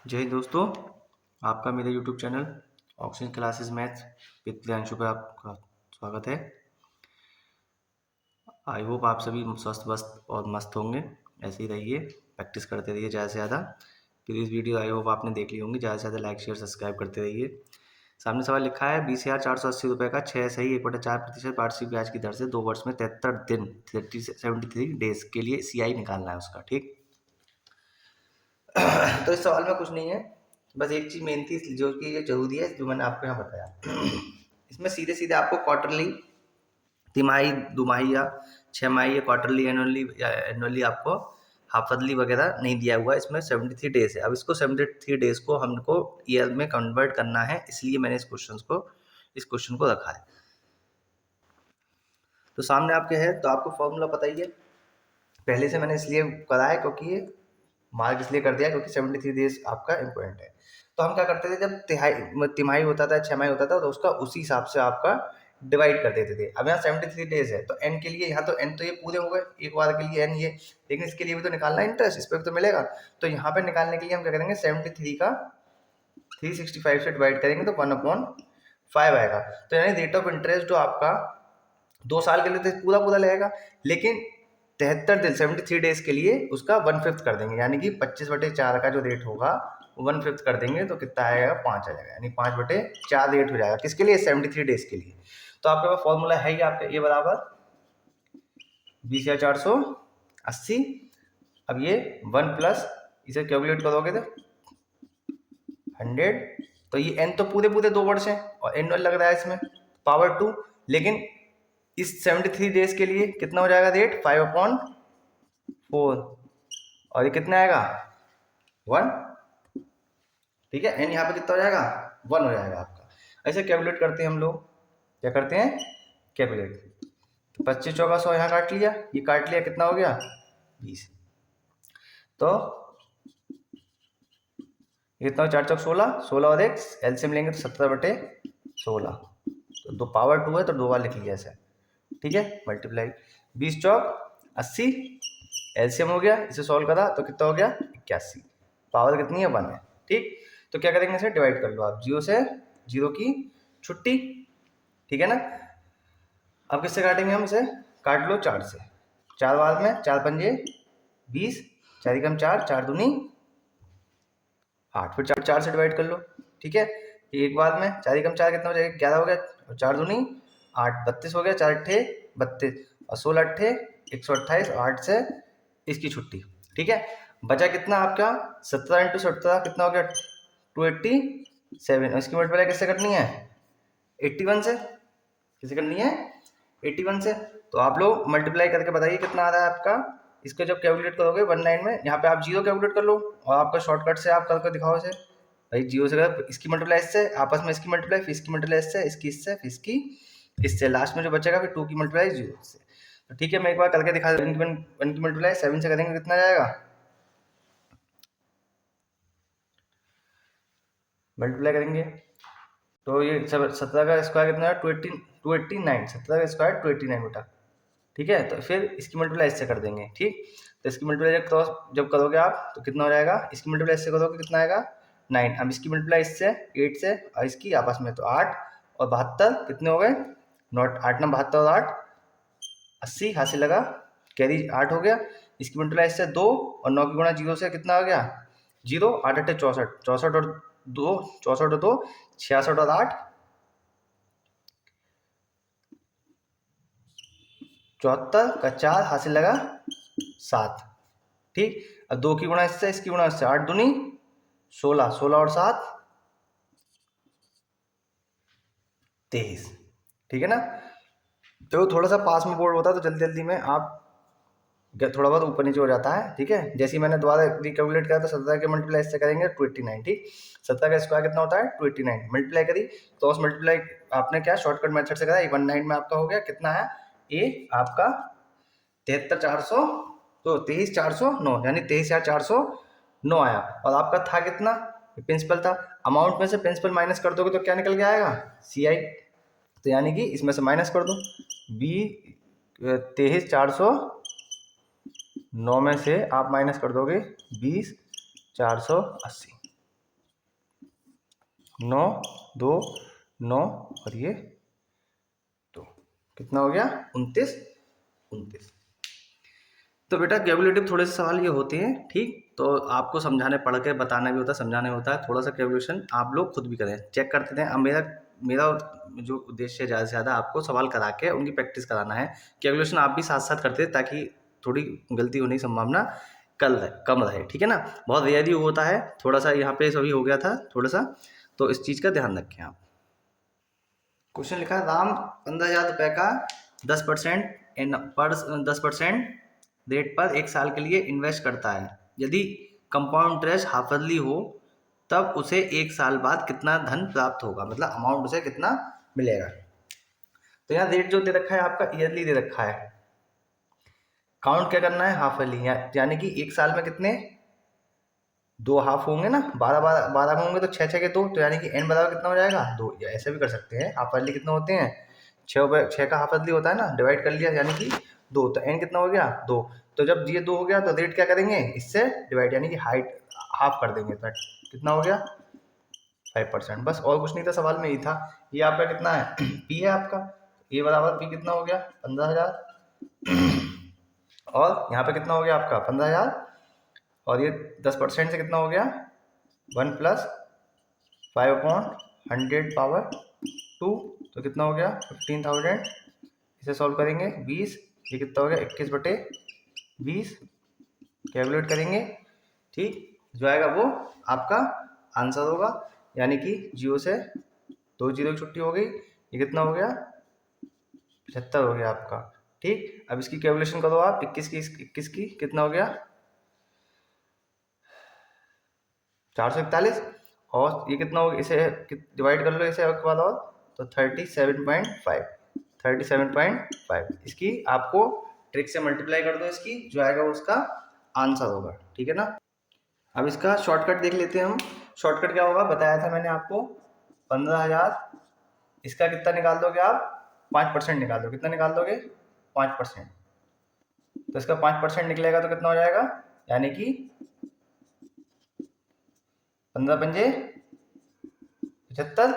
जय हिंद दोस्तों, आपका मेरे YouTube channel oxygen classes maths with Priyanshu पर आपका स्वागत है। आई होप आप सभी स्वस्थ वस्त और मस्त होंगे। ऐसे ही रहिए, प्रैक्टिस करते रहिए ज़्यादा से ज़्यादा। प्लीज़ वीडियो आई होप आपने देख ली होंगी। ज़्यादा से ज़्यादा लाइक शेयर सब्सक्राइब करते रहिए। सामने सवाल लिखा है 20,480 रुपये का 6 सही 1/4% वार्षिक ब्याज की दर से 2 वर्ष में 73 दिन 73 डेज के लिए CI निकालना है उसका। ठीक तो इस सवाल में कुछ नहीं है, बस एक चीज़ मेन थी जो कि ये जरूरी है, जो मैंने आपको यहाँ बताया। इसमें सीधे सीधे आपको क्वार्टरली, तिमाही, दुमाही या 6 माही या क्वार्टरली, एनुअली आपको हाफतली वगैरह नहीं दिया हुआ है। इसमें 73 डेज है। अब इसको 73 डेज को हमको ईयर में कन्वर्ट करना है, इसलिए मैंने इस क्वेश्चन को रखा है। तो सामने आपके है, तो आपको फॉर्मूला पता ही है, पहले से मैंने इसलिए करा है क्योंकि ये मार्क इसलिए कर दिया क्योंकि 73 डेज आपका इम्पोर्टेंट है। तो हम क्या करते थे, जब तिमाही होता था, 6 माही होता था, तो उसका उसी हिसाब से आपका डिवाइड कर देते थे। अब यहाँ 73 डेज है तो एन के लिए, यहाँ तो एन तो ये पूरे हो गए, एक बार के लिए एन ये, लेकिन इसके लिए भी तो निकालना है इंटरेस्ट, इस पर भी तो मिलेगा। तो यहाँ पे निकालने के लिए हम क्या करेंगे, 73 का 365 से डिवाइड करेंगे तो 1/5 आएगा। तो यानी रेट ऑफ इंटरेस्ट जो आपका 2 साल के लिए तो पूरा पूरा लगेगा, लेकिन 73 दिन 73 डेज के लिए उसका 1/5 कर देंगे, यानी कि 25/4 का जो रेट होगा वो 1/5 कर देंगे तो कितना आएगा, 5 आ जाएगा, यानी 5/4 रेट हो जाएगा। किसके लिए, 73 डेज के लिए। तो आपके पास फॉर्मूला है ही आपका, ये बराबर 20,480। अब ये 1 प्लस, इसे कैलकुलेट करोगे तो 100। तो ये एन तो पूरे पूरे 2 वर्ष है और एनुअल लग रहा है इसमें पावर 2, लेकिन इस 73 डेज के लिए कितना हो जाएगा रेट, 5/4, और ये कितना आएगा 1। ठीक है, एन यहाँ पे कितना हो जाएगा, 1 हो जाएगा आपका। ऐसे कैलकुलेट करते हैं हम लोग, क्या करते हैं, कैलकुलेट। 25 चौका 100 यहाँ काट लिया, ये काट लिया, कितना हो गया 20। तो कितना, 4 चौक 16, 16 और 1 एलसीएम लेंगे तो 17/16। तो 2 पावर 2 है तो 2 बार लिख लिया इसे। ठीक है, मल्टीप्लाई 20 चौक 80, एलसीएम हो गया, इसे सॉल्व करा तो कितना हो गया 81, पावर कितनी है 1 है। ठीक, तो क्या करेंगे, इसे डिवाइड कर लो आप, 0 से 0 की छुट्टी। ठीक है ना, अब किससे काटेंगे हम, इसे काट लो 4 से, 4 बार में 4 पंजे 20, 4 एकम 4, 4 दूनी 8, फिर 4 से डिवाइड कर लो। ठीक है, एक बार में 4 एकम 4 कितना हो जाएगा, 11 हो गया, और 4 दूनी 8, 32 हो गया, 4 अट्ठे 32 और 16 अट्ठे 128, और 8 से इसकी छुट्टी। ठीक है, बचा कितना आपका 17 × 17 कितना हो गया 287, और इसकी मल्टीप्लाई किससे करनी है, 81 से। किससे करनी है, 81 से। तो आप लोग मल्टीप्लाई करके बताइए कितना आ रहा है आपका। इसको जब कैलकुलेट करोगे 19 में, यहाँ पे आप 0 कैलकुलेट कर लो, और आपका शॉर्टकट से आप करके दिखाओ इसे। भाई 0 से कर, इसकी मल्टीप्लाई इससे, आपस में इसकी मल्टीप्लाई, फिर इसकी मल्टीप्लाई इससे, इसकी इससे, फिर इसकी इससे, लास्ट में जो बचेगा फिर 2 की मल्टीप्लाई 0 से। तो ठीक है, मैं एक बार करके दिखा दूँ। 1 की मल्टीप्लाई 7 से करेंगे कितना जाएगा, मल्टीप्लाई करेंगे तो ये 17 का स्क्वायर कितना है 289, 17 का स्क्वायर 289 बेटा। ठीक है, तो फिर इसकी मल्टीप्लाई इससे कर देंगे। ठीक, तो इसकी मल्टीप्लाई जब करोगे आप तो कितना हो जाएगा, इसकी मल्टीप्लाई इससे करोगे कितना आएगा 9, अब इसकी मल्टीप्लाई इससे 8 से, और इसकी आपस में तो 8 और 72 कितने हो गए, नॉट 8 9 72 और 8 80, हासिल लगा, कैरी 8 हो गया। इसकी मल्टीप्लाई इससे 2, और 9 की गुणा 0 से कितना हो गया 0, 8 8 64, 64 और 2 64 और 2 66 और 8 74 का 4, हासिल लगा 7। ठीक, अब 2 की गुणा इससे, इसकी गुणा इससे, 8 दूनी 16, 16 और 7 23। ठीक है ना, तो थोड़ा सा पास में बोर्ड होता है तो जल्दी जल्दी में आप थोड़ा बहुत ऊपर नीचे हो जाता है। ठीक है, जैसे ही मैंने दोबारा रिकैलकुलेट करा तो 17 के मल्टीप्लाई इससे करेंगे 289। ठीक, 17 का स्क्वायर कितना होता है 289, मल्टीप्लाई करी तो उस मल्टीप्लाई आपने क्या शॉर्टकट मेथड से करा, 19 में आपका हो गया कितना है, ए आपका 73,400, तो 23,409, यानी 23,409 आया। और आपका था कितना, प्रिंसिपल था, अमाउंट में से प्रिंसिपल माइनस कर दोगे तो क्या निकल के आएगा, CI। तो यानी कि इसमें से माइनस कर दो, 23,409 में से आप माइनस कर दोगे 20,480। 9 2 9 और ये 2, कितना हो गया 29 29। तो बेटा कैलकुलेटिव थोड़े से सवाल ये होते हैं, ठीक। तो आपको समझाने पढ़ के बताना भी होता है, समझाने होता है, थोड़ा सा कैलकुलेशन आप लोग खुद भी करें, चेक करते थे। अब मेरा मेरा जो उद्देश्य है ज़्यादा से ज़्यादा आपको सवाल करा के उनकी प्रैक्टिस कराना है। कैलकुलेशन आप भी साथ साथ करते ताकि थोड़ी गलती होने की संभावना कम रहे, ठीक है ना। बहुत रेयर ही होता है, थोड़ा सा यहाँ पे सभी हो गया था थोड़ा सा, तो इस चीज़ का ध्यान रखें आप। क्वेश्चन लिखा है, राम 15,000 रुपये का 10% पर 10% रेट पर 1 साल के लिए इन्वेस्ट करता है। यदि कंपाउंड इंटरेस्ट हाफ ईयरली हो तब उसे 1 साल बाद कितना धन प्राप्त होगा, मतलब अमाउंट उसे कितना मिलेगा। तो यहाँ रेट जो दे रखा है आपका ईयरली दे रखा है, काउंट क्या करना है हाफ ईयरली, यानी कि 1 साल में कितने 2 हाफ होंगे ना, 12 होंगे तो 6 6 के 2, तो यानी कि n बराबर कितना हो जाएगा 2। या ऐसे भी कर सकते हैं, हाफ ईयरली कितने होते हैं 6 का हाफ ईयरली होता है ना, डिवाइड कर लिया यानी कि 2, तो n कितना हो गया 2। तो जब ये 2 हो गया तो रेट क्या करेंगे इससे डिवाइड, यानी कि हाइट हाफ कर देंगे, तो कितना हो गया 5%। बस और कुछ नहीं था, सवाल में ही था। ये आपका कितना है p है आपका, ये बराबर p कितना हो गया 15,000 और यहाँ पे कितना हो गया आपका 15,000 और ये 10% से कितना हो गया 1 + 5/100 पावर 2, तो कितना हो गया 15,000। इसे सॉल्व करेंगे 20, ये कितना हो गया 21/20, कैलकुलेट करेंगे, ठीक। जो आएगा वो आपका आंसर होगा, यानी कि 0 से 2 जीरो की छुट्टी हो गई, ये कितना हो गया 75 हो गया आपका, ठीक। अब इसकी कैलकुलेशन करो आप, 21 की कितना हो गया 441, और ये कितना होगा इसे डिवाइड कर लो इसे एक बार और, तो 37.5 इसकी आपको ट्रिक से मल्टीप्लाई कर दो, इसकी जो आएगा वो उसका आंसर होगा, ठीक है ना। अब इसका शॉर्टकट देख लेते हैं हम। शॉर्टकट क्या होगा बताया था मैंने आपको, 15,000 इसका कितना निकाल दोगे आप 5% निकाल दो, कितना निकाल दोगे 5%, तो इसका 5% निकलेगा तो कितना हो जाएगा, यानी कि 15 पंजे 75,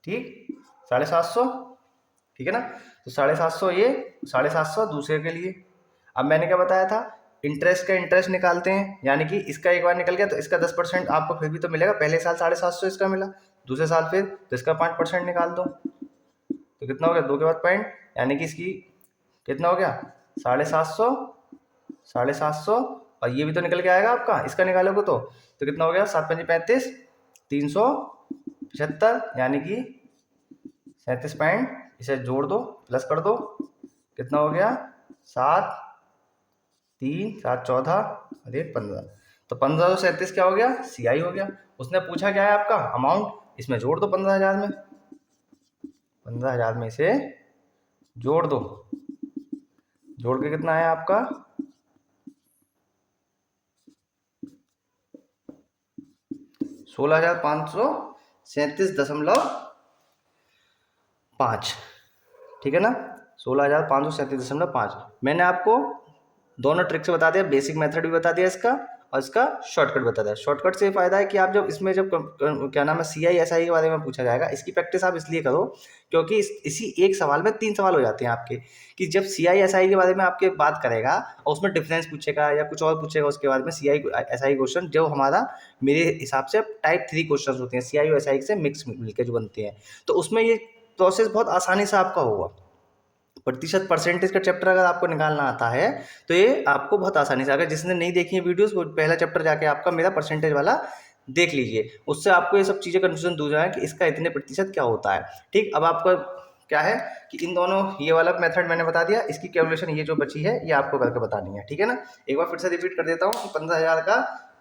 ठीक 750, ठीक है ना। तो 750 ये 750 दूसरे के लिए। अब मैंने क्या बताया था, इंटरेस्ट का इंटरेस्ट निकालते हैं, यानी कि इसका एक बार निकल गया तो इसका 10% आपको फिर भी तो मिलेगा, पहले साल 750 इसका मिला, दूसरे साल फिर तो इसका 5% निकाल दो, तो कितना हो गया 2 के बाद पॉइंट, यानी कि इसकी कितना हो गया 750 750, और ये भी तो निकल के आएगा आपका, इसका निकालोगे तो कितना हो गया 7 पंजे 35 375, यानी कि 37 पॉइंट, इसे जोड़ दो प्लस कर दो, कितना हो गया 7 3 7 14 और 1 15, तो 1537 क्या हो गया CI हो गया। उसने पूछा क्या है आपका अमाउंट, इसमें जोड़ दो 15,000 में, 15,000 में इसे जोड़ दो, जोड़ के कितना है आपका 16,537.5, ठीक है ना, 16,537.5। मैंने आपको दोनों ट्रिक से बता दिया, बेसिक मेथड भी बता दिया इसका और इसका शॉर्टकट बता दिया। शॉर्टकट से फायदा है कि आप जब इसमें जब क्या नाम है CI/SI के बारे में पूछा जाएगा, इसकी प्रैक्टिस आप इसलिए करो क्योंकि इसी एक सवाल में 3 सवाल हो जाते हैं आपके, कि जब CI/SI के बारे में आपके बात करेगा और उसमें डिफरेंस पूछेगा या कुछ और पूछेगा उसके बारे में, CI/SI क्वेश्चन जो हमारा मेरे हिसाब से टाइप 3 क्वेश्चन होते हैं, CI और SI से मिक्स मिलकर जो बनते हैं, तो उसमें ये प्रोसेस बहुत आसानी से आपका होगा। प्रतिशत परसेंटेज का चैप्टर अगर आपको निकालना आता है तो ये आपको बहुत आसानी से, अगर जिसने नहीं देखी है वीडियोस वो पहला चैप्टर जाके आपका मेरा परसेंटेज वाला देख लीजिए, उससे आपको ये सब चीज़ें कन्फ्यूजन दूर जाए कि इसका इतने प्रतिशत क्या होता है, ठीक। अब आपका क्या है कि इन दोनों ये वाला मेथड मैंने बता दिया, इसकी कैलकुलेशन ये जो बची है ये आपको करके बतानी है, ठीक है ना। एक बार फिर से रिपीट कर देता हूँ, 15,000 का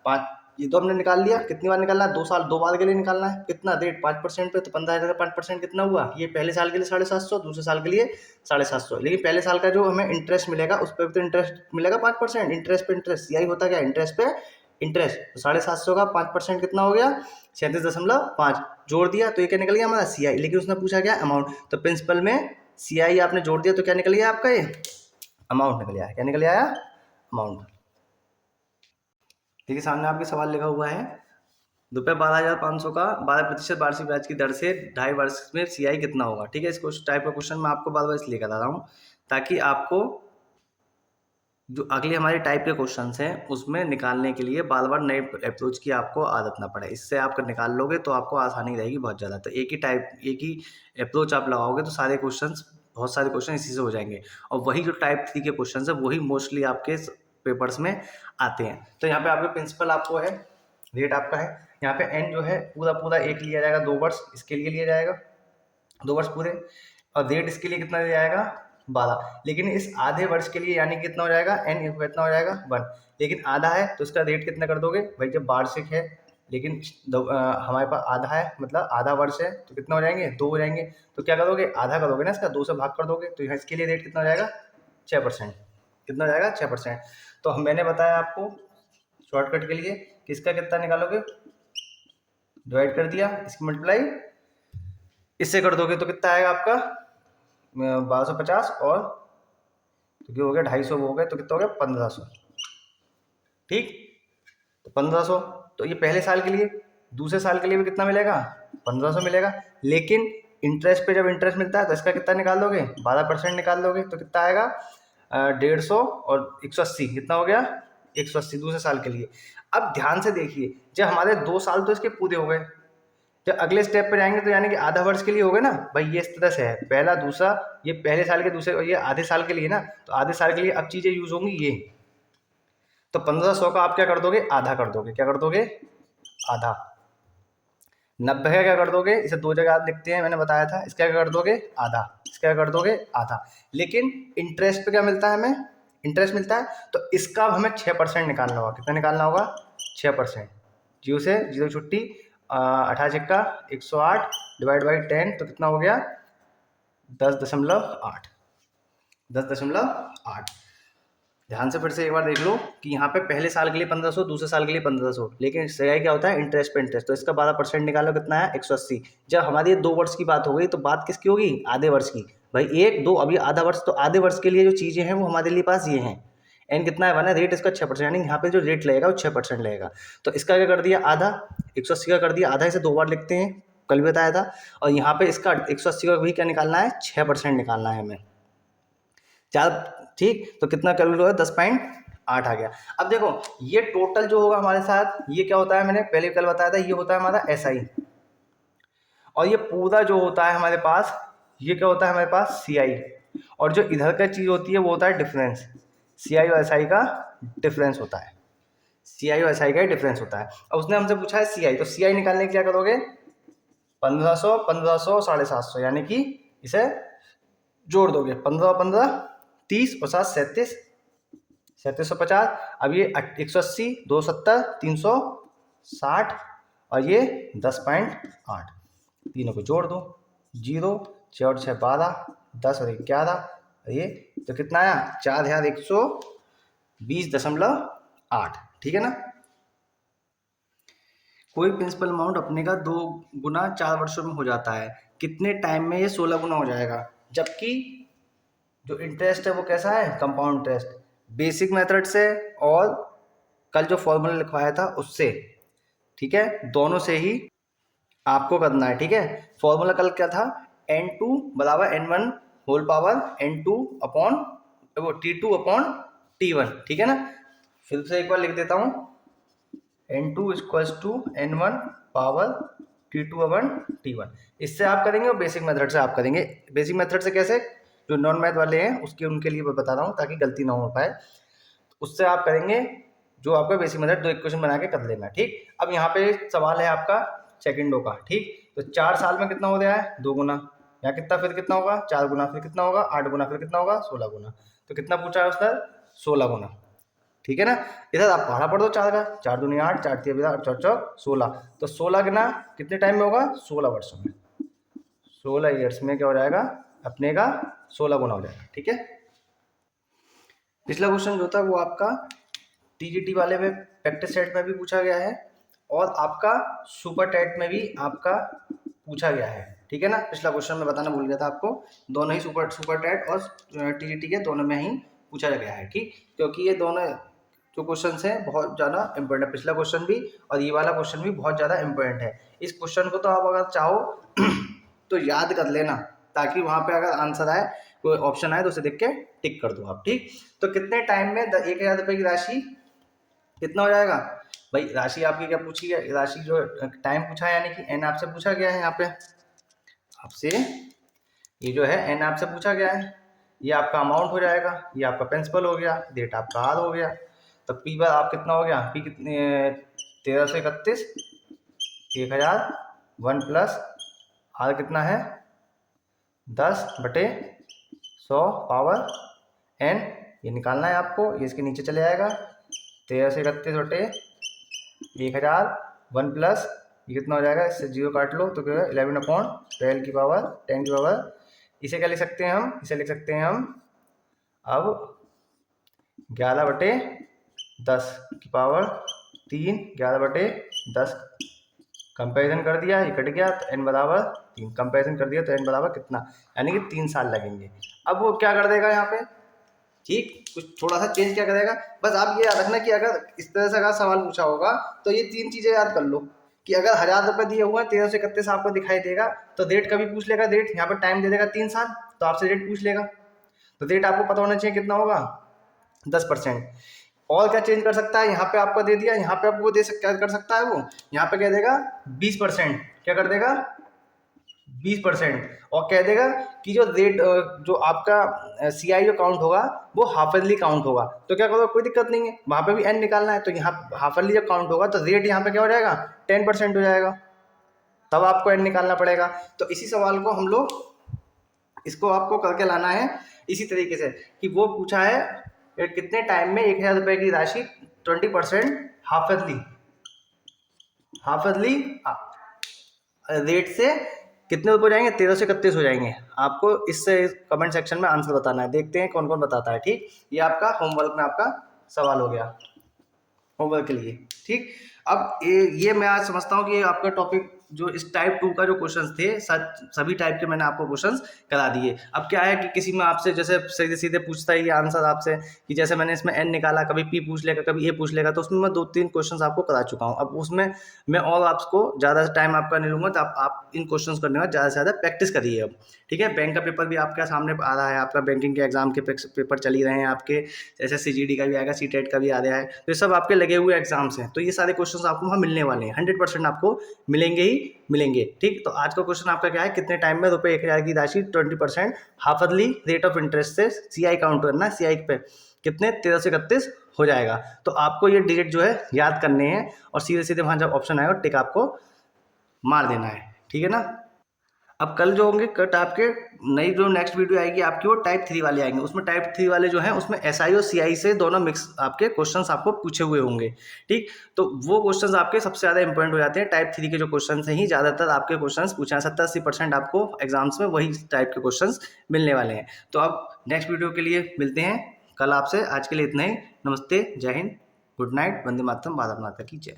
5, ये तो हमने निकाल लिया, कितनी बार निकालना है 2 साल 2 बार के लिए निकालना है, कितना रेट 5% पे, तो 15,000 का 5% कितना हुआ, ये पहले साल के लिए 750, दूसरे साल के लिए 750, लेकिन पहले साल का जो हमें इंटरेस्ट मिलेगा उस पर भी तो इंटरेस्ट मिलेगा 5%, इंटरेस्ट पे इंटरेस्ट, यही होता क्या इंटरेस्ट पे इंटरेस्ट, तो 750 का 5% कितना हो गया 37.5, जोड़ दिया तो ये क्या निकल गया हमारा CI, लेकिन उसने पूछा क्या अमाउंट, तो प्रिंसिपल में CI आपने जोड़ दिया तो क्या निकल गया आपका ये अमाउंट निकल आया, क्या निकल आया अमाउंट। देखिए सामने आपके सवाल लिखा हुआ है, ₹12,500 का 12% वार्षिक ब्याज की दर से 2.5 वर्ष में सीआई कितना होगा। ठीक है, इस टाइप का क्वेश्चन मैं आपको बार बार इसलिए करा रहा हूँ ताकि आपको जो अगले हमारे टाइप के क्वेश्चंस हैं उसमें निकालने के लिए बार बार नए अप्रोच की आपको आदत ना पड़े। इससे आप निकाल लोगे तो आपको आसानी रहेगी बहुत ज़्यादा। तो एक ही अप्रोच आप लगाओगे तो बहुत सारे क्वेश्चन इसी से हो जाएंगे। और वही जो टाइप 3 के क्वेश्चन है वही मोस्टली आपके पेपर्स में आते हैं। तो यहाँ पे आपके प्रिंसिपल आपको है, रेट आपका है, यहाँ पे एन जो है पूरा पूरा एक लिया जाएगा 2 वर्ष इसके लिए लिया जाएगा, 2 वर्ष पूरे, और रेट इसके लिए कितना दिया जाएगा 12। लेकिन इस आधे वर्ष के लिए यानी कितना हो जाएगा एन कितना हो जाएगा 1। लेकिन आधा है तो इसका रेट कितना कर दोगे भाई, जब वार्षिक है लेकिन हमारे पास आधा है मतलब आधा वर्ष है तो कितना हो जाएंगे 2 हो जाएंगे। तो क्या करोगे आधा करोगे ना, इसका 2 से भाग कर दोगे तो यहाँ इसके लिए रेट कितना हो जाएगा 6%। कितना हो जाएगा 6%। तो मैंने बताया आपको शॉर्टकट के लिए कि इसका कितना निकालोगे, डिवाइड कर दिया, इसकी मल्टीप्लाई इससे कर दोगे तो कितना आएगा आपका 1250 और तो क्या हो गया 250 हो गए तो कितना हो गया 1500। ठीक, तो 1500 तो ये पहले साल के लिए, दूसरे साल के लिए भी कितना मिलेगा 1500 मिलेगा। लेकिन इंटरेस्ट पे जब इंटरेस्ट मिलता है तो इसका कितना निकाल दोगे 12% निकाल दोगे तो कितना आएगा 150 और 180 कितना हो गया 180 दूसरे साल के लिए। अब ध्यान से देखिए जब हमारे 2 साल तो इसके पूरे हो गए, जब अगले स्टेप पे जाएंगे तो यानी कि आधा वर्ष के लिए हो गए ना भाई, ये इस तरह से है पहला दूसरा, ये पहले साल के दूसरे और ये आधे साल के लिए ना, तो आधे साल के लिए अब चीज़ें यूज होंगी ये। तो 1500 का आप क्या कर दोगे आधा कर दोगे, क्या कर दोगे आधा। 90 का क्या कर दोगे, इसे 2 जगह आप लिखते हैं मैंने बताया था, इसका क्या कर दोगे आधा, इसका क्या कर दोगे आधा। लेकिन इंटरेस्ट पे क्या मिलता है हमें, इंटरेस्ट मिलता है तो इसका हमें 6% निकालना होगा। कितना निकालना होगा 6%। जीरो से जीरो छुट्टी 18 108 डिवाइड बाई 10 तो कितना हो गया 10.8 10.8। ध्यान से फिर से एक बार देख लो कि यहाँ पे पहले साल के लिए 1500 दूसरे साल के लिए 1500, लेकिन सही क्या होता है इंटरेस्ट पे इंटरेस्ट। तो इसका 12% निकालो कितना है 180। जब हमारी ये 2 वर्ष की बात हो गई तो बात किसकी होगी आधे वर्ष की। भाई 1 2 अभी आधा वर्ष, तो आधे वर्ष के लिए जो चीज़ें हैं वो हमारे लिए पास ये हैं। एन कितना है 1 है, रेट इसका 6%, यानी यहाँ पे जो रेट लगेगा वो 6% लगेगा। तो इसका क्या कर दिया आधा, 180 का कर दिया आधा, इसे 2 बार लिखते हैं कल भी बताया था। और यहाँ पे इसका 180 का भी क्या निकालना है 6% निकालना है हमें। ठीक, तो कितना कैलकुलेट होगा 10.8 आ गया। अब देखो ये टोटल जो होगा हमारे साथ ये क्या होता है, मैंने पहले कल बताया था, ये होता है हमारा एसआई, और ये पूरा जो होता है हमारे पास ये क्या होता है हमारे पास सीआई, और जो इधर का चीज़ होती है वो होता है डिफरेंस। सीआई और एसआई का डिफरेंस होता है, सीआई और एसआई का डिफरेंस होता है। अब उसने हमसे पूछा है सीआई, तो सीआई निकालने के क्या करोगे 1500 1500 750, यानी कि इसे जोड़ दोगे 15 15 30 और 7 37 3750। अब ये 180 270 360 और ये 10.8, तीनों को जोड़ दो, 0 6 और 6 12 10 और 11 और ये तो कितना आया 4120.8। ठीक है ना। कोई प्रिंसिपल अमाउंट अपने का 2 गुना 4 वर्षों में हो जाता है, कितने टाइम में ये 16 गुना हो जाएगा। जबकि जो इंटरेस्ट है वो कैसा है कंपाउंड इंटरेस्ट, बेसिक मेथड से और कल जो फॉर्मूला लिखवाया था उससे। ठीक है, दोनों से ही आपको करना है। ठीक है, फॉर्मूला कल क्या था n2 बराबर n1 whole power n2 upon वो t2 अपॉन t1। ठीक है ना, फिर से एक बार लिख देता हूँ n2 equals to n1 power t2 upon t1। इससे आप करेंगे और बेसिक मेथड से आप करेंगे। बेसिक मेथड से कैसे, जो नॉन मैथ वाले हैं उसके उनके लिए बता रहा हूँ ताकि गलती ना हो पाए। उससे आप करेंगे जो आपका बेसिक मेथड, 2 इक्वेशन बना के कर लेना। ठीक, अब यहाँ पे सवाल है आपका सेकंडों का। ठीक, तो 4 साल में कितना हो गया है 2 गुना, यहाँ कितना फिर कितना होगा 4 गुना, फिर कितना होगा 8 गुना, फिर कितना होगा 16 गुना। तो कितना पूछा है उसने 16 गुना। ठीक है ना, इधर आप पढ़ा पढ़ दो 4 का, 4 दूनी 8 4 3 4 4 16, तो 16 गुना कितने टाइम में होगा 16 वर्षों में, 16 ईयर्स में क्या हो जाएगा अपने का 16 गुना हो जाएगा। ठीक है, पिछला क्वेश्चन जो था वो आपका टीजीटी वाले में प्रैक्टिस सेट में भी पूछा गया है और आपका सुपर टेट में भी आपका पूछा गया है। ठीक है ना, पिछला क्वेश्चन में बताना भूल गया था आपको, दोनों ही सुपर टेट और टीजीटी के दोनों में ही पूछा गया है। ठीक, क्योंकि ये दोनों जो क्वेश्चन है बहुत ज़्यादा इंपॉर्टेंट है, पिछला क्वेश्चन भी और ये वाला क्वेश्चन भी बहुत ज़्यादा इंपॉर्टेंट है। इस क्वेश्चन को तो आप अगर चाहो तो याद कर लेना, ताकि वहाँ पे अगर आंसर आए, कोई ऑप्शन आए तो उसे देख के टिक कर दो आप, ठीक। तो कितने टाइम में 1000 रुपये की राशि कितना हो जाएगा भाई? राशि आपकी क्या पूछी है, राशि जो टाइम पूछा है, यानी कि एन आपसे पूछा गया है, यहाँ पे आपसे ये जो है एन आपसे पूछा गया है, ये आपका अमाउंट हो जाएगा, ये आपका प्रिंसिपल हो गया, डेट आपका आर हो गया। तो पी बार आप कितना हो गया, पी कितने 1331, 1000 1 प्लस आर कितना है 10/100 पावर एन, ये निकालना है आपको। ये इसके नीचे चले जाएगा 1331/1000 1 प्लस ये कितना हो जाएगा, इससे 0 काट लो तो क्या 11/12 की पावर 10 की पावर। इसे क्या लिख सकते हैं हम, इसे लिख सकते हैं हम अब 11/10 की पावर 3, 11/10 कंपैरिजन कर दिया, ये कट गया तो n बराबर 3, कंपैरिजन कर दिया तो n बराबर कितना, यानी कि 3 साल लगेंगे। अब वो क्या कर देगा यहाँ पे, ठीक, कुछ थोड़ा सा चेंज क्या करेगा, बस आप ये याद रखना कि अगर इस तरह से अगर सवाल पूछा होगा तो ये 3 चीज़ें याद कर लो कि अगर 1000 रुपये दिए हुए हैं, 1331 आपको दिखाई देगा तो रेट कभी पूछ लेगा, रेट यहाँ पर टाइम दे देगा 3 साल, तो आपसे रेट पूछ लेगा, तो रेट आपको पता होना चाहिए कितना होगा 10%। और क्या चेंज कर सकता है, यहाँ पे आपको दे दिया, यहाँ पे आपको क्या कर सकता है वो, यहाँ पे कह देगा 20%, क्या कर देगा 20%, और कह देगा कि जो रेट जो आपका CI जो काउंट होगा वो हाफ ईयरली काउंट होगा। तो क्या करोगे, कोई दिक्कत नहीं है, वहाँ पे भी एन निकालना है, तो यहाँ हाफ ईयरली जब काउंट होगा तो रेट यहाँ पे क्या हो जाएगा 10% हो जाएगा, तब आपको एन निकालना पड़ेगा। तो इसी सवाल को हम लोग इसको आपको करके लाना है इसी तरीके से कि वो पूछा है कितने टाइम में 1000 रुपये की राशि 20% हाफ ईयरली रेट से कितने रुपये हो जाएंगे, 1331 हो जाएंगे। आपको इससे कमेंट सेक्शन में आंसर बताना है, देखते हैं कौन कौन बताता है, ठीक। ये आपका होमवर्क में आपका सवाल हो गया होमवर्क के लिए, ठीक। अब ये मैं आज समझता हूँ कि आपका टॉपिक जो इस टाइप 2 का जो क्वेश्चंस थे सभी टाइप के मैंने आपको क्वेश्चंस करा दिए। अब क्या है कि किसी में आपसे जैसे सीधे सीधे पूछता है ये आंसर आपसे कि जैसे मैंने इसमें एन निकाला, कभी पी पूछ लेगा, कभी ए पूछ लेगा, तो उसमें मैं 2-3 क्वेश्चंस आपको करा चुका हूँ। अब उसमें मैं और आपको ज़्यादा टाइम आपका नहीं लूँगा, तो आप इन क्वेश्चन करने में ज़्यादा से ज़्यादा प्रैक्टिस करिए अब, ठीक है। बैंक का पेपर भी आपके सामने आ रहा है, आपका बैंकिंग के एग्जाम के पेपर चल ही रहे हैं आपके, जैसे CGD का भी आएगा, CTET का भी आ रहा है, तो ये सब आपके लगे हुए एग्जाम्स हैं, तो ये सारे क्वेश्चन आपको वहाँ मिलने वाले हैं, 100% आपको मिलेंगे ही मिलेंगे, ठीक। तो आज का क्वेश्चन आपका क्या है, कितने टाइम में रुपये 1000 की राशि 20% half yearly rate of interest से CI काउंट करना, CI पे कितने 1331 हो जाएगा। तो आपको ये डिजिट जो है याद करने हैं और सीधे सीधे वहाँ जब ऑप्शन आएगा टिक आपको मार देना है, ठीक है ना। अब कल जो होंगे कट आपके नई जो नेक्स्ट वीडियो आएगी आपकी वो टाइप 3 वाले आएंगे, उसमें टाइप 3 वाले जो हैं उसमें SI और CI से दोनों मिक्स आपके क्वेश्चंस आपको पूछे हुए होंगे, ठीक। तो वो क्वेश्चंस आपके सबसे ज़्यादा इंपॉर्टेंट हो जाते हैं, टाइप 3 के जो क्वेश्चंस हैं ही ज़्यादातर आपके क्वेश्चंस पूछे हैं, 70-80% आपको एग्जाम्स में वही टाइप के क्वेश्चंस मिलने वाले हैं। तो अब नेक्स्ट वीडियो के लिए मिलते हैं कल आपसे, आज के लिए इतना ही, नमस्ते, जय हिंद, गुड नाइट, वंदे मातरम, भारत माता की जय।